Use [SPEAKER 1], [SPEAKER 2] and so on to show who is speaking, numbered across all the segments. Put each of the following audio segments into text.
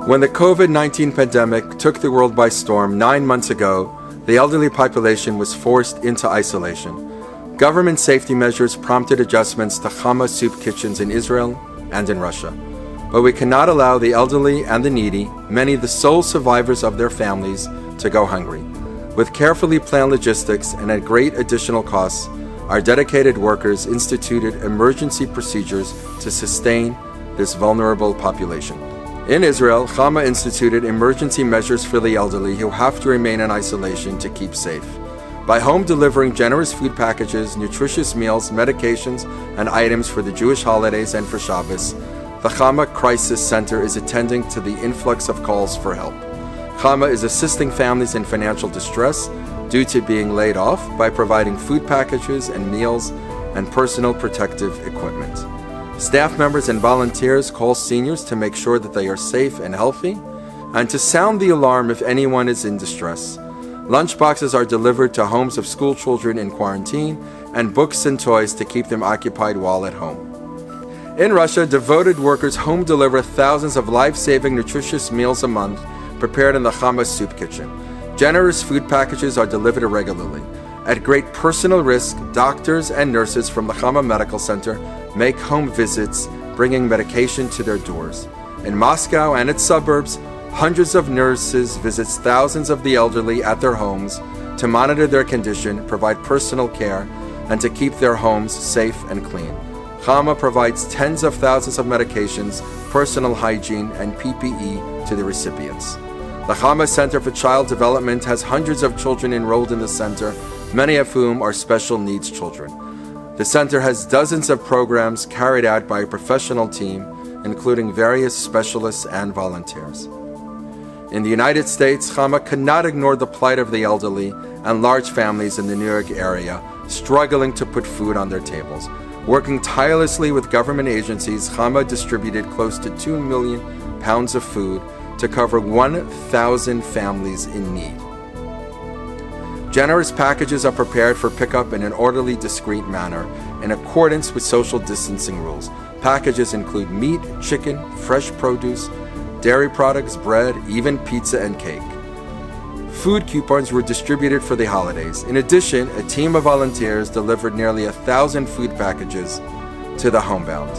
[SPEAKER 1] When the COVID-19 pandemic took the world by storm 9 months ago, the elderly population was forced into isolation. Government safety measures prompted adjustments to HAMAS soup kitchens in Israel and in Russia. But we cannot allow the elderly and the needy, many the sole survivors of their families, to go hungry. With carefully planned logistics and at great additional costs, our dedicated workers instituted emergency procedures to sustain this vulnerable population. In Israel, HAMA instituted emergency measures for the elderly who have to remain in isolation to keep safe. By home delivering generous food packages, nutritious meals, medications, and items for the Jewish holidays and for Shabbos, the HAMA Crisis Center is attending to the influx of calls for help. HAMA is assisting families in financial distress due to being laid off by providing food packages and meals and personal protective equipment. Staff members and volunteers call seniors to make sure that they are safe and healthy, and to sound the alarm if anyone is in distress. Lunchboxes are delivered to homes of school children in quarantine, and books and toys to keep them occupied while at home. In Russia, devoted workers home deliver thousands of life-saving, nutritious meals a month prepared in the HAMAS soup kitchen. Generous food packages are delivered irregularly. At great personal risk, doctors and nurses from the HAMA Medical Center make home visits, bringing medication to their doors. In Moscow and its suburbs, hundreds of nurses visit thousands of the elderly at their homes to monitor their condition, provide personal care, and to keep their homes safe and clean. HAMA provides tens of thousands of medications, personal hygiene, and PPE to the recipients. The HAMA Center for Child Development has hundreds of children enrolled in the center, many of whom are special needs children. The center has dozens of programs carried out by a professional team, including various specialists and volunteers. In the United States, HAMA cannot ignore the plight of the elderly and large families in the New York area, struggling to put food on their tables. Working tirelessly with government agencies, HAMA distributed close to 2 million pounds of food to cover 1,000 families in need. Generous packages are prepared for pickup in an orderly, discreet manner, in accordance with social distancing rules. Packages include meat, chicken, fresh produce, dairy products, bread, even pizza and cake. Food coupons were distributed for the holidays. In addition, a team of volunteers delivered nearly 1,000 food packages to the homebound.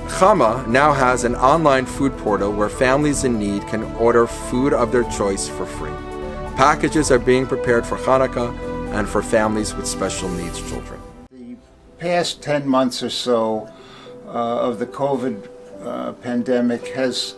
[SPEAKER 1] HAMA now has an online food portal where families in need can order food of their choice for free. Packages are being prepared for Hanukkah and for families with special needs children.
[SPEAKER 2] The past 10 months or so of the COVID pandemic has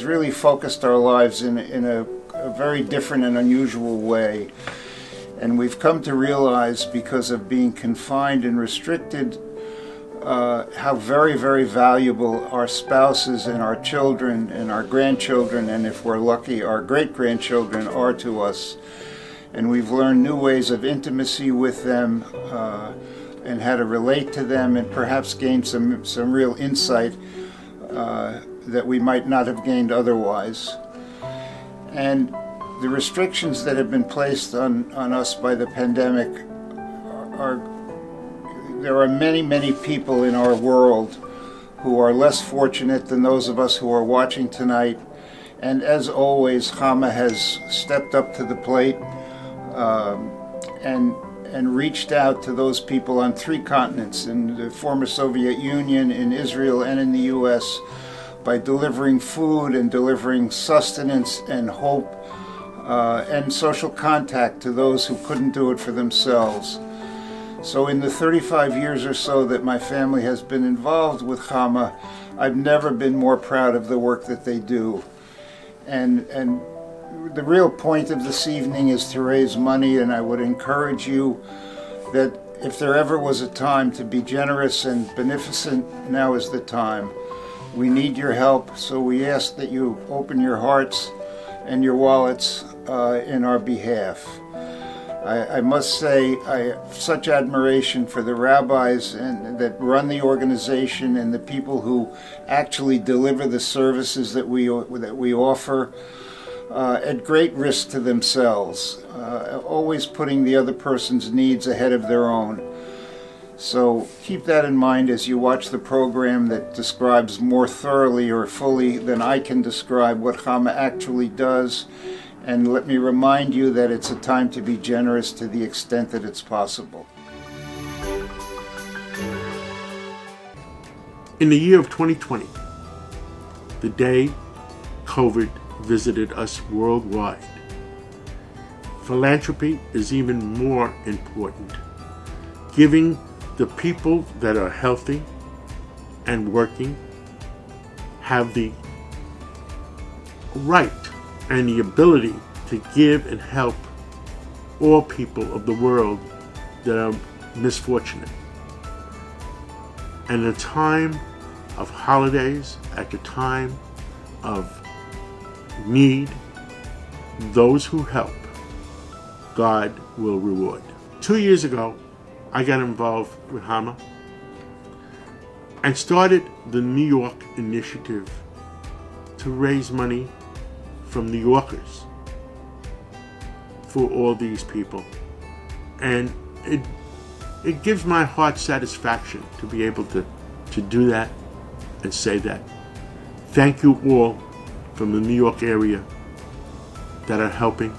[SPEAKER 2] really focused our lives in a very different and unusual way. And we've come to realize, because of being confined and restricted, how very, very valuable our spouses and our children and our grandchildren, and if we're lucky, our great-grandchildren are to us. And we've learned new ways of intimacy with them and how to relate to them, and perhaps gain some real insight that we might not have gained otherwise. And the restrictions that have been placed on us by the pandemic there are many, many people in our world who are less fortunate than those of us who are watching tonight. And as always, HAMA has stepped up to the plate and reached out to those people on 3 continents, in the former Soviet Union, in Israel, and in the US, by delivering food and delivering sustenance and hope and social contact to those who couldn't do it for themselves. So in the 35 years or so that my family has been involved with HAMA, I've never been more proud of the work that they do. And the real point of this evening is to raise money, and I would encourage you that if there ever was a time to be generous and beneficent, now is the time. We need your help, so we ask that you open your hearts and your wallets in our behalf. I must say, I have such admiration for the rabbis that run the organization and the people who actually deliver the services that we offer at great risk to themselves, always putting the other person's needs ahead of their own. So keep that in mind as you watch the program that describes more thoroughly or fully than I can describe what HAMA actually does. And let me remind you that it's a time to be generous to the extent that it's possible.
[SPEAKER 3] In the year of 2020, the day COVID visited us worldwide, philanthropy is even more important. Giving the people that are healthy and working have the right and the ability to give and help all people of the world that are misfortunate. And at a time of holidays, at the time of need, those who help, God will reward. 2 years ago, I got involved with HAMA and started the New York initiative to raise money from New Yorkers for all these people. And it gives my heart satisfaction to be able to do that and say that. Thank you all from the New York area that are helping.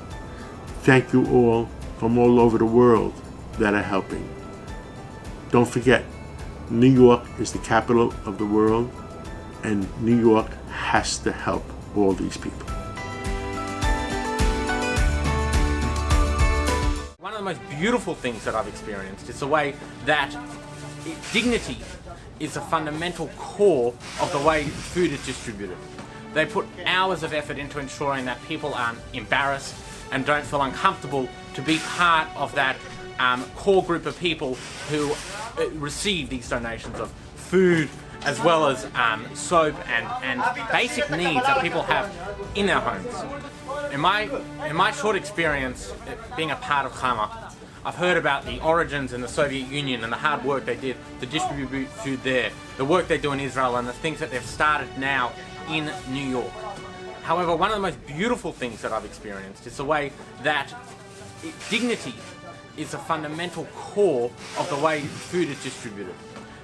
[SPEAKER 3] Thank you all from all over the world that are helping. Don't forget, New York is the capital of the world, and New York has to help all these people.
[SPEAKER 4] One of the most beautiful things that I've experienced is the way that dignity is a fundamental core of the way food is distributed. They put hours of effort into ensuring that people aren't embarrassed and don't feel uncomfortable to be part of that core group of people who receive these donations of food as well as soap and basic needs that people have in their homes. In my short experience being a part of HAMA, I've heard about the origins in the Soviet Union and the hard work they did to distribute food there, the work they do in Israel and the things that they've started now in New York. However, one of the most beautiful things that I've experienced is the way that dignity is a fundamental core of the way food is distributed.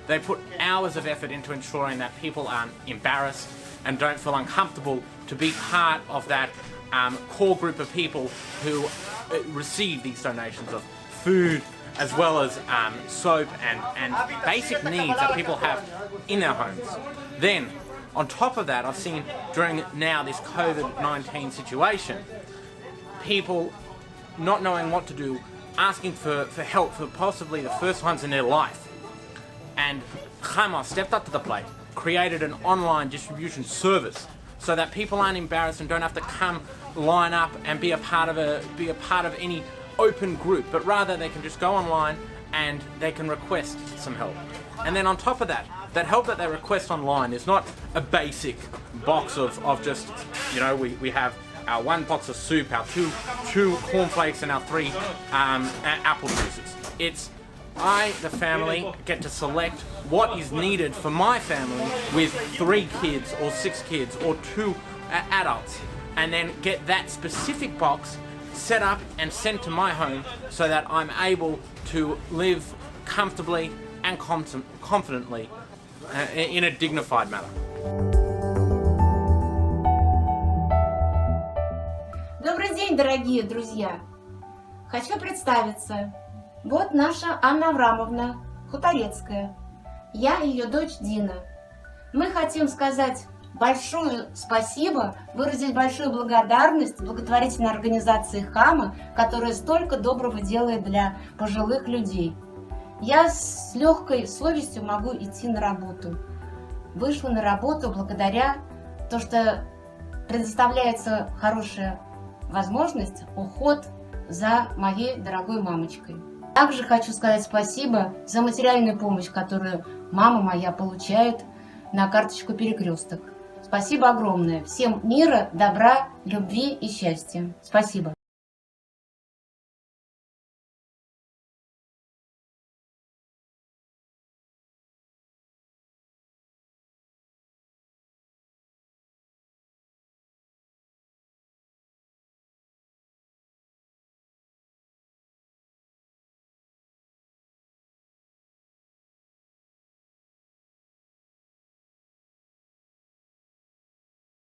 [SPEAKER 4] They put hours of effort into ensuring that people aren't embarrassed and don't feel uncomfortable to be part of that core group of people who receive these donations of food as well as soap and basic needs that people have in their homes. Then, on top of that, I've seen during now this COVID-19 situation, people not knowing what to do, asking for help for possibly the first ones in their life. And HAMAS stepped up to the plate, created an online distribution service so that people aren't embarrassed and don't have to come line up and be a part of any open group, but rather they can just go online and they can request some help. And then on top of that, that help that they request online is not a basic box of just, we have our one box of soup, our two cornflakes and our 3 apple juices. It's the family, get to select what is needed for my family with 3 kids or 6 kids or 2 adults, and then get that specific box set up and sent to my home so that I'm able to live comfortably and confidently in a dignified manner.
[SPEAKER 5] Добрый день, дорогие друзья! Хочу представиться. Вот наша Анна Аврамовна Хуторецкая. Я ее дочь Дина. Мы хотим сказать большое спасибо, выразить большую благодарность благотворительной организации ХАМА, которая столько доброго делает для пожилых людей. Я с легкой совестью могу идти на работу. Вышла на работу благодаря тому, что предоставляется хорошая возможность, уход за моей дорогой мамочкой. Также хочу сказать спасибо за материальную помощь, которую мама моя получает на карточку «Перекресток». Спасибо огромное. Всем мира, добра, любви и счастья. Спасибо.